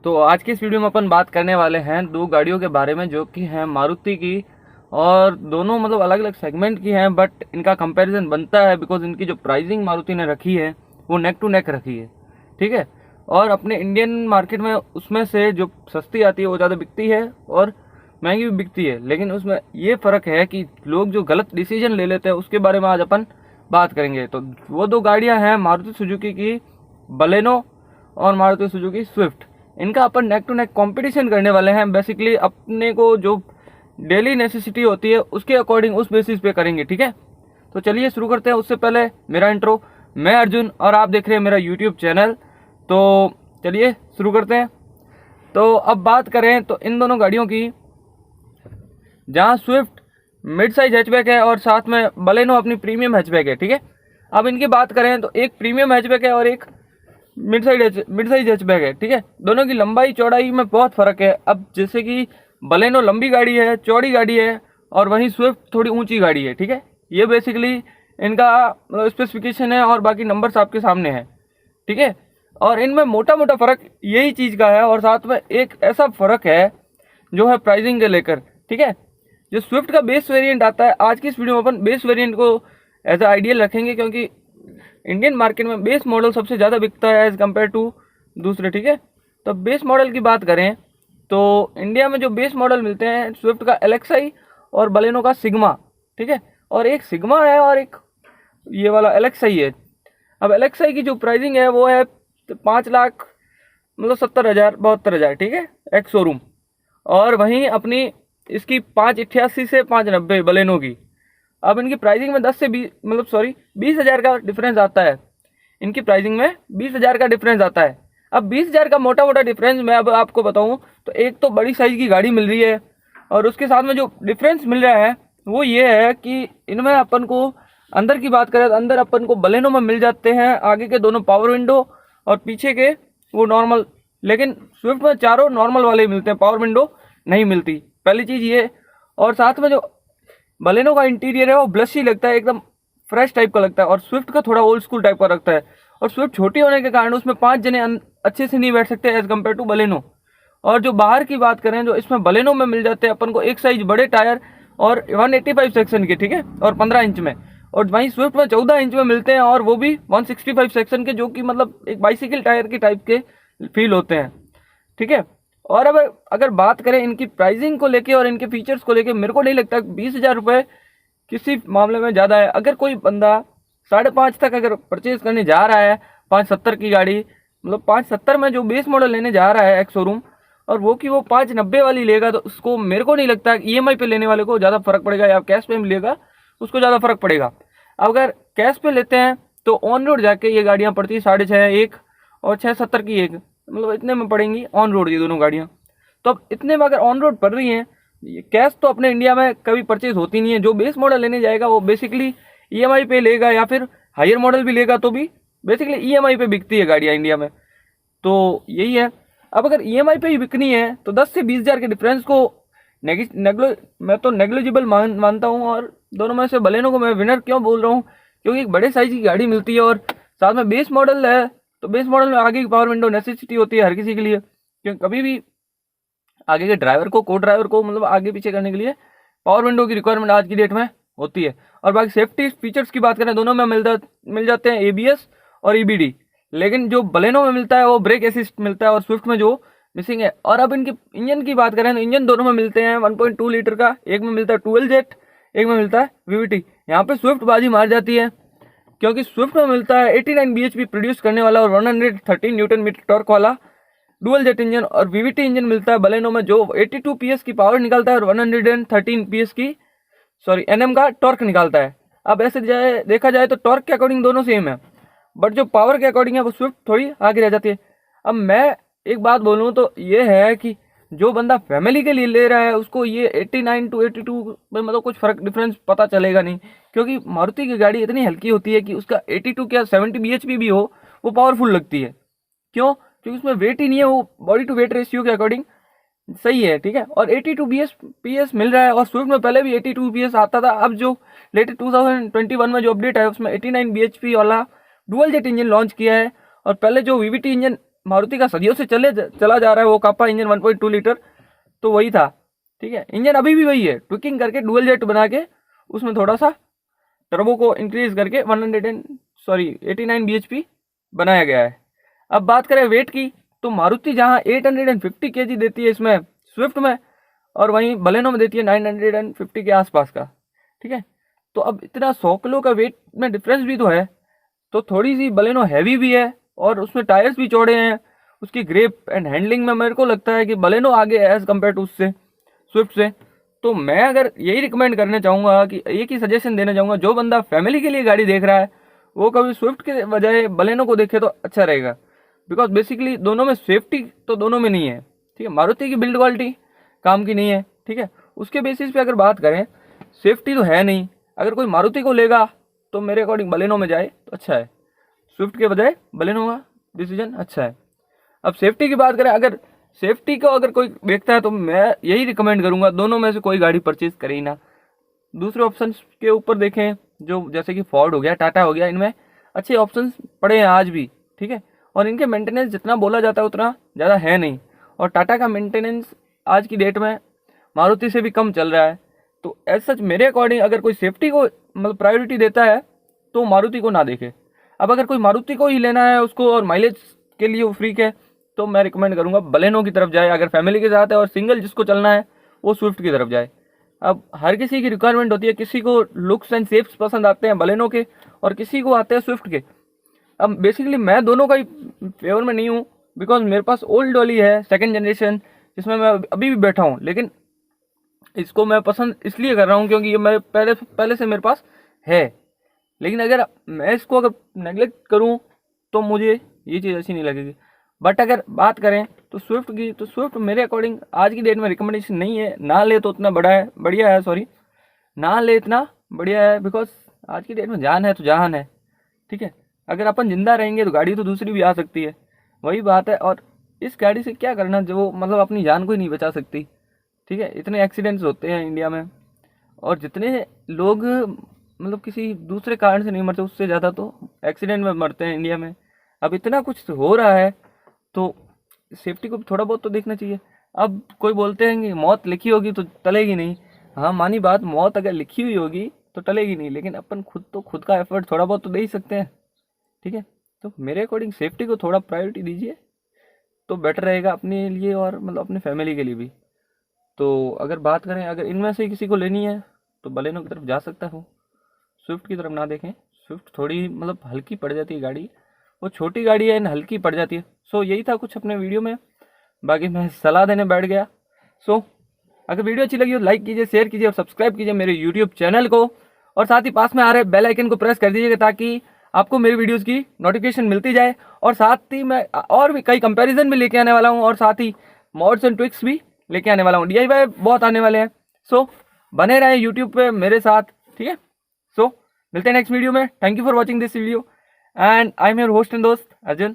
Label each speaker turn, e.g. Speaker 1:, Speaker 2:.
Speaker 1: तो आज की इस वीडियो में अपन बात करने वाले हैं दो गाड़ियों के बारे में जो कि हैं मारुति की, और दोनों मतलब अलग अलग सेगमेंट की हैं, बट इनका कंपैरिजन बनता है बिकॉज इनकी जो प्राइसिंग मारुति ने रखी है वो नेक टू नेक रखी है। ठीक है, और अपने इंडियन मार्केट में उसमें से जो सस्ती आती है वो ज़्यादा बिकती है और महंगी भी बिकती है, लेकिन उसमें ये फ़र्क है कि लोग जो गलत डिसीजन ले लेते हैं उसके बारे में आज अपन बात करेंगे। तो वो दो गाड़ियां हैं मारुति सुजुकी की बलेनो और मारुति सुजुकी स्विफ्ट। इनका अपन नेक टू नेक कंपटीशन करने वाले हैं। बेसिकली अपने को जो डेली नेसेसिटी होती है उसके अकॉर्डिंग उस बेसिस पे करेंगे। ठीक है, तो चलिए शुरू करते हैं। उससे पहले मेरा इंट्रो, मैं अर्जुन और आप देख रहे हैं मेरा यूट्यूब चैनल। तो चलिए शुरू करते हैं। तो अब बात करें तो इन दोनों गाड़ियों की, जहाँ स्विफ्ट मिड साइज हैचबैक है और साथ में बलेनो अपनी प्रीमियम हैचबैक है। ठीक है, अब इनकी बात करें तो एक प्रीमियम हैचबैक है और एक मिड साइज हैचबैक है। ठीक है, दोनों की लंबाई चौड़ाई में बहुत फ़र्क है। अब जैसे कि बलेनो लंबी गाड़ी है, चौड़ी गाड़ी है, और वहीं स्विफ्ट थोड़ी ऊंची गाड़ी है। ठीक है, ये बेसिकली इनका स्पेसिफिकेशन है और बाकी नंबर्स आपके सामने हैं। ठीक है, और इनमें मोटा मोटा फ़र्क यही चीज़ का है, और साथ में एक ऐसा फ़र्क है जो है प्राइसिंग के लेकर। ठीक है, जो स्विफ्ट का बेस वेरिएंट आता है, आज की इस वीडियो में अपन बेस वेरिएंट को एज अ आइडियल रखेंगे क्योंकि इंडियन मार्केट में बेस मॉडल सबसे ज़्यादा बिकता है एज़ कम्पेयर टू दूसरे। ठीक है, तो बेस मॉडल की बात करें तो इंडिया में जो बेस मॉडल मिलते हैं स्विफ्ट का एलेक्साई और बलेनो का सिग्मा। ठीक है, और एक सिग्मा है और एक ये वाला एलेक्साई है। अब एलेक्साई की जो प्राइसिंग है वो है 5 लाख मतलब 70,000 72,000। ठीक है, एक्स शोरूम। और वहीं अपनी इसकी 588 से 590 बलेनो की। अब इनकी प्राइसिंग में 10 से 20 मतलब 20,000 का डिफरेंस आता है। इनकी प्राइसिंग में 20,000 का डिफरेंस आता है। अब 20,000 का मोटा मोटा डिफरेंस मैं अब आपको बताऊं तो एक तो बड़ी साइज़ की गाड़ी मिल रही है, और उसके साथ में जो डिफरेंस मिल रहा है वो ये है कि इनमें अपन को अंदर की बात करें तो अंदर अपन को बलेनो में मिल जाते हैं आगे के दोनों पावर विंडो और पीछे के वो नॉर्मल, लेकिन स्विफ्ट में चारों नॉर्मल वाले मिलते हैं, पावर विंडो नहीं मिलती। पहली चीज़ ये, और साथ में जो बलेनो का इंटीरियर है वो ब्लशी लगता है, एकदम फ्रेश टाइप का लगता है, और स्विफ्ट का थोड़ा ओल्ड स्कूल टाइप का लगता है। और स्विफ्ट छोटी होने के कारण उसमें 5 जने अच्छे से नहीं बैठ सकते एज कम्पेयर टू बलेनो। और जो बाहर की बात करें जो इसमें बलेनो में मिल जाते हैं अपन को एक साइज बड़े टायर और 185 सेक्शन के। ठीक है, और 15 इंच में, और वहीं स्विफ्ट में 14 इंच में मिलते हैं और वो भी 165 सेक्शन के, जो कि मतलब एक बाइसिकल टायर के टाइप के फील होते हैं। ठीक है, और अब अगर बात करें इनकी प्राइसिंग को लेके और इनके फीचर्स को लेके, मेरे को नहीं लगता 20,000 रुपये किसी मामले में ज़्यादा है। अगर कोई बंदा 5.5 तक अगर परचेज करने जा रहा है 570 की गाड़ी, मतलब 570 में जो बेस मॉडल लेने जा रहा है एक्स शोरूम, और वो कि वो 590 वाली लेगा, तो उसको मेरे को नहीं लगता EMI पे लेने वाले को ज़्यादा फर्क पड़ेगा या कैश पे लेगा उसको ज़्यादा फर्क पड़ेगा। अगर कैश पे लेते हैं तो ऑन रोड जाके ये गाड़ियाँ पड़ती है 6.5 एक और 670 की एक, मतलब इतने में पड़ेंगी ऑन रोड ये दोनों गाड़ियाँ। तो अब इतने में अगर ऑन रोड पड़ रही हैं, कैश तो अपने इंडिया में कभी परचेज होती नहीं है। जो बेस मॉडल लेने जाएगा वो बेसिकली EMI पे लेगा, या फिर हायर मॉडल भी लेगा तो भी बेसिकली EMI पे बिकती है गाड़ियाँ इंडिया में। तो यही है। अब अगर EMI पे ही बिकनी है तो 10 से 20,000 के डिफरेंस को मैं तो नेग्लिजिबल मानता हूँ। और दोनों में से बलेनो को मैं विनर क्यों बोल रहा हूँ, क्योंकि एक बड़े साइज की गाड़ी मिलती है और साथ में बेस मॉडल है, तो बेस मॉडल में आगे की पावर विंडो नेसेसिटी होती है हर किसी के लिए, क्योंकि कभी भी आगे के ड्राइवर को को ड्राइवर को मतलब आगे पीछे करने के लिए पावर विंडो की रिक्वायरमेंट आज की डेट में होती है। और बाकी सेफ्टी फीचर्स की बात करें दोनों में मिल जाते हैं ABS और EBD, लेकिन जो बलेनो में मिलता है वो ब्रेक असिस्ट मिलता है और स्विफ्ट में जो मिसिंग है। और अब इनकी इंजन की बात करें तो इंजन दोनों में मिलते हैं 1.2 लीटर का, एक में मिलता है 12 जेट, एक में मिलता है VVT। यहाँ पे स्विफ्ट बाजी मार जाती है क्योंकि स्विफ्ट में मिलता है 89 bhp प्रोड्यूस करने वाला और 113 न्यूटन मीटर टॉर्क वाला डुअल जेट इंजन, और VVT इंजन मिलता है बलेनो में जो 82 PS की पावर निकालता है और 113 PS की Nm का टॉर्क निकालता है। अब ऐसे देखा जाए तो टॉर्क के अकॉर्डिंग दोनों सेम है, बट जो पावर के अकॉर्डिंग है वो स्विफ्ट थोड़ी आगे रह जाती है। अब मैं एक बात बोलूँ तो ये है कि जो बंदा फैमिली के लिए ले रहा है उसको ये 89 to 82 में मतलब कुछ फ़र्क डिफरेंस पता चलेगा नहीं, क्योंकि मारुति की गाड़ी इतनी हल्की होती है कि उसका 82 क्या 70 bhp भी हो वो पावरफुल लगती है। क्यों? क्योंकि उसमें वेट ही नहीं है, वो बॉडी टू वेट रेशियो के अकॉर्डिंग सही है। ठीक है, और 82 PS मिल रहा है, और स्विफ्ट में पहले भी 82 PS आता था। अब जो लेटेस्ट 2021 में जो अपडेट है उसमें 89 bhp वाला डुअल जेट इंजन लॉन्च किया है, और पहले जो VVT इंजन मारुति का सदियों से चला जा रहा है वो कापा इंजन 1.2 लीटर, तो वही था, ठीक है। इंजन अभी भी वही है, ट्विकिंग करके डुअल जेट बना के उसमें थोड़ा सा टर्बो को इंक्रीज करके 89 bhp बनाया गया है। अब बात करें वेट की, तो मारुति जहाँ 850 kg देती है इसमें स्विफ्ट में, और वहीं बलेनो में देती है 950 के आसपास का, ठीक है। तो अब इतना 100 किलो का वेट में डिफरेंस भी तो है, तो थोड़ी सी बलेनो हैवी भी है और उसमें टायर्स भी चौड़े हैं। उसकी ग्रिप एंड हैंडलिंग में मेरे को लगता है कि बलेनो आगे है एज़ कम्पेयर टू उससे, स्विफ्ट से। तो मैं अगर यही रिकमेंड करना चाहूँगा कि एक ही सजेशन देना चाहूँगा, जो बंदा फैमिली के लिए गाड़ी देख रहा है वो कभी स्विफ्ट के बजाय बलेनो को देखे तो अच्छा रहेगा, बिकॉज बेसिकली दोनों में सेफ्टी तो दोनों में नहीं है, ठीक है। मारुति की बिल्ड क्वालिटी काम की नहीं है, ठीक है। उसके बेसिस पे अगर बात करें, सेफ्टी तो है नहीं। अगर कोई मारुति को लेगा तो मेरे अकॉर्डिंग बलेनो में जाए तो अच्छा है, स्विफ्ट के बजाय बलेनो का डिसीजन अच्छा है। अब सेफ्टी की बात करें, अगर सेफ्टी को अगर कोई देखता है तो मैं यही रिकमेंड करूंगा दोनों में से कोई गाड़ी परचेज करे ही ना। दूसरे ऑप्शंस के ऊपर देखें, जो जैसे कि फोर्ड हो गया, टाटा हो गया, इनमें अच्छे ऑप्शंस पड़े हैं आज भी, ठीक है। और इनके मेंटेनेंस जितना बोला जाता है उतना ज़्यादा है नहीं, और टाटा का मेंटेनेंस आज की डेट में मारुति से भी कम चल रहा है। तो एज सच मेरे अकॉर्डिंग अगर कोई सेफ्टी को मतलब प्रायोरिटी देता है तो मारुति को ना देखे। अब अगर कोई मारुति को ही लेना है उसको और माइलेज के लिए वो फ्रीक है, तो मैं रिकमेंड करूंगा बलेनो की तरफ जाए। अगर फैमिली के साथ है और सिंगल जिसको चलना है वो स्विफ्ट की तरफ जाए। अब हर किसी की रिक्वायरमेंट होती है, किसी को लुक्स एंड शेप्स पसंद आते हैं बलेनो के और किसी को आते हैं स्विफ्ट के। अब बेसिकली मैं दोनों का ही फेवर में नहीं हूँ, बिकॉज मेरे पास ओल्ड वाली है 2nd जनरेशन जिसमें मैं अभी भी बैठा हूँ, लेकिन इसको मैं पसंद इसलिए कर रहा हूँ क्योंकि ये मेरे पहले से मेरे पास है। लेकिन अगर मैं इसको अगर नेगलेक्ट करूँ तो मुझे ये चीज़ अच्छी नहीं लगेगी। बट अगर बात करें तो स्विफ्ट की, तो स्विफ्ट मेरे अकॉर्डिंग आज की डेट में रिकमेंडेशन नहीं है। ना ले तो उतना बढ़िया है, सॉरी ना ले इतना बढ़िया है, बिकॉज आज की डेट में जान है तो जहान है, ठीक है। अगर अपन जिंदा रहेंगे तो गाड़ी तो दूसरी भी आ सकती है, वही बात है। और इस गाड़ी से क्या करना जो मतलब अपनी जान को ही नहीं बचा सकती, ठीक है। इतने एक्सीडेंट्स होते हैं इंडिया में, और जितने लोग मतलब किसी दूसरे कारण से नहीं मरते उससे ज़्यादा तो एक्सीडेंट में मरते हैं इंडिया में। अब इतना कुछ हो रहा है तो सेफ्टी को थोड़ा बहुत तो देखना चाहिए। अब कोई बोलते हैं कि मौत लिखी होगी तो टलेगी नहीं, हाँ मानी बात, मौत अगर लिखी हुई होगी तो टलेगी नहीं, लेकिन अपन खुद का एफर्ट थोड़ा बहुत तो दे ही सकते हैं, ठीक है। तो मेरे अकॉर्डिंग सेफ्टी को थोड़ा प्रायोरिटी दीजिए तो बेटर रहेगा अपने लिए और मतलब अपने फैमिली के लिए भी। तो अगर बात करें, अगर इनमें से किसी को लेनी है तो बलेनो की तरफ जा सकता हूँ, स्विफ्ट की तरफ ना देखें। स्विफ्ट थोड़ी मतलब हल्की पड़ जाती है गाड़ी, वो छोटी गाड़ी है हल्की पड़ जाती है। सो यही था कुछ अपने वीडियो में, बाकी मैं सलाह देने बैठ गया। सो अगर वीडियो अच्छी लगी हो लाइक कीजिए, शेयर कीजिए और सब्सक्राइब कीजिए मेरे यूट्यूब चैनल को, और साथ ही पास में आ रहे बेल आइकन को प्रेस कर दीजिएगा ताकि आपको मेरी वीडियोस की नोटिफिकेशन मिलती जाए। और साथ ही मैं और भी कई कंपैरिजन भी लेके आने वाला हूँ, और साथ ही मॉड्स एंड ट्विक्स भी लेके आने वाला हूँ, DIY बहुत आने वाले हैं। सो बने रहे यूट्यूब पे मेरे साथ, ठीक है। सो मिलते हैं नेक्स्ट वीडियो में। Thank you for watching this video and I am your host and दोस्त अर्जुन।